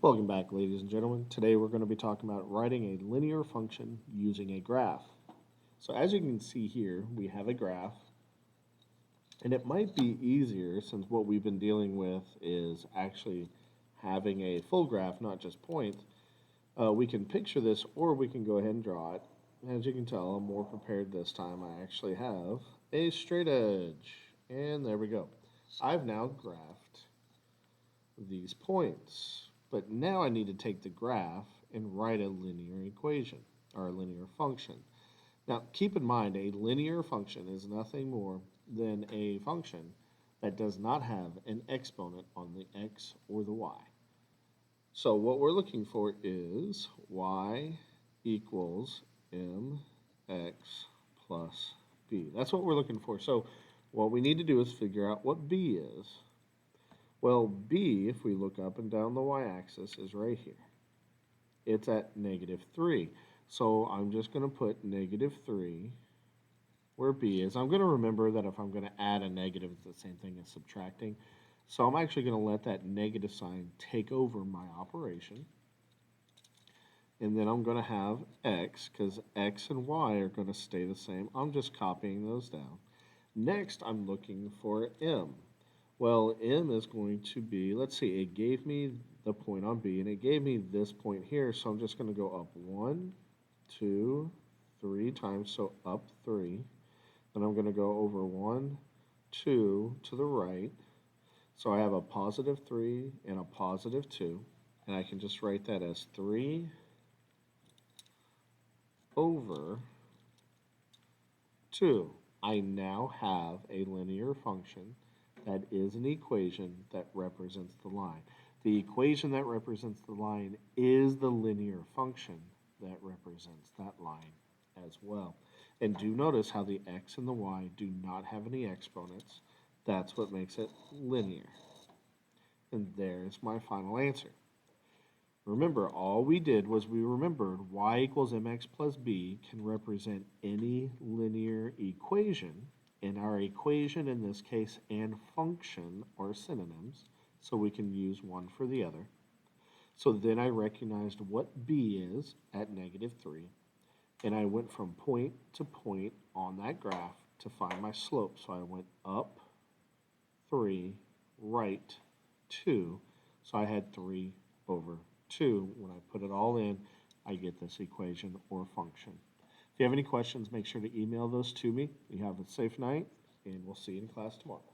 Welcome back, ladies and gentlemen. Today we're going to be talking about writing a linear function using a graph. So as you can see here, we have a graph, and it might be easier since what we've been dealing with is actually having a full graph, not just points. We can picture this, or we can go ahead and draw it. As you can tell, I'm more prepared this time. I actually have a straight edge, and there we go. I've now graphed these points. But now I need to take the graph and write a linear equation or a linear function. Now keep in mind a linear function is nothing more than a function that does not have an exponent on the x or the y. So what we're looking for is y equals mx plus b. That's what we're looking for. So what we need to do is figure out what b is. Well, b, if we look up and down the y-axis, is right here. It's at -3. So I'm just going to put -3 where b is. I'm going to remember that if I'm going to add a negative, it's the same thing as subtracting. So I'm actually going to let that negative sign take over my operation. And then I'm going to have x, because x and y are going to stay the same. I'm just copying those down. Next, I'm looking for m. Well, m is going to be, let's see, it gave me the point on b, and it gave me this point here, so I'm just going to go up 1, 2, 3 times, so up 3. Then I'm going to go over 1, 2 to the right. So I have a +3 and a +2, and I can just write that as 3 over 2. I now have a linear function that is an equation that represents the line. The equation that represents the line is the linear function that represents that line as well. And do notice how the x and the y do not have any exponents. That's what makes it linear. And there's my final answer. Remember, all we did was we remembered y equals mx plus b can represent any linear equation. And our equation in this case and function are synonyms, so we can use one for the other. So then I recognized what b is at -3, and I went from point to point on that graph to find my slope. So I went up 3, right 2, so I had 3 over 2. When I put it all in, I get this equation or function. If you have any questions, make sure to email those to me. You have a safe night, and we'll see you in class tomorrow.